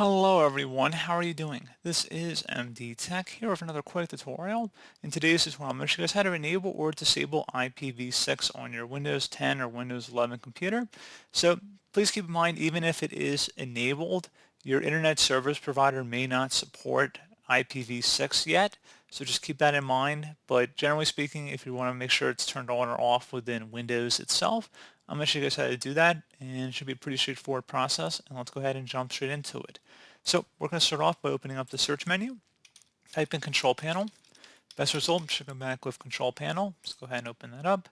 Hello everyone, how are you doing? This is MD Tech here with another quick tutorial. In today's tutorial, I'm going to show you guys how to enable or disable IPv6 on your Windows 10 or Windows 11 computer. So please keep in mind, even if it is enabled, your internet service provider may not support IPv6 yet. So just keep that in mind. But generally speaking, if you want to make sure it's turned on or off within Windows itself, I'm going to show you guys how to do that, and it should be a pretty straightforward process, and let's go ahead and jump straight into it. So we're going to start off by opening up the search menu, type in Control Panel. Best result should come back with Control Panel. Let's go ahead and open that up.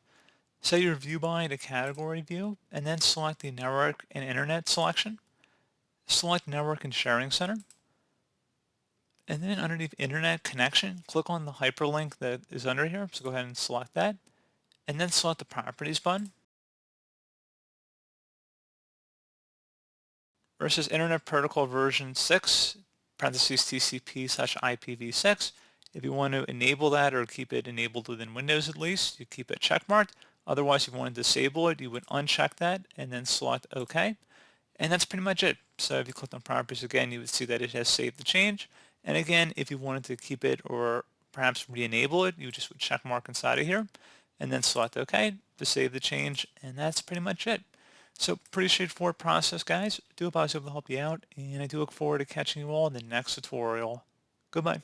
Set your view by to Category View, and then select the Network and Internet selection. Select Network and Sharing Center. And then underneath Internet Connection, click on the hyperlink that is under here. So go ahead and select that. And then select the Properties button. Versus Internet Protocol version 6, parentheses TCP/IPv6. If you want to enable that or keep it enabled within Windows at least, you keep it checkmarked. Otherwise, if you want to disable it, you would uncheck that and then select OK. And that's pretty much it. So if you click on Properties again, you would see that it has saved the change. And again, if you wanted to keep it or perhaps re-enable it, you just would check mark inside of here and then select OK to save the change. And that's pretty much it. So pretty straightforward process, guys. I do hope I was able to help you out, and I do look forward to catching you all in the next tutorial. Goodbye.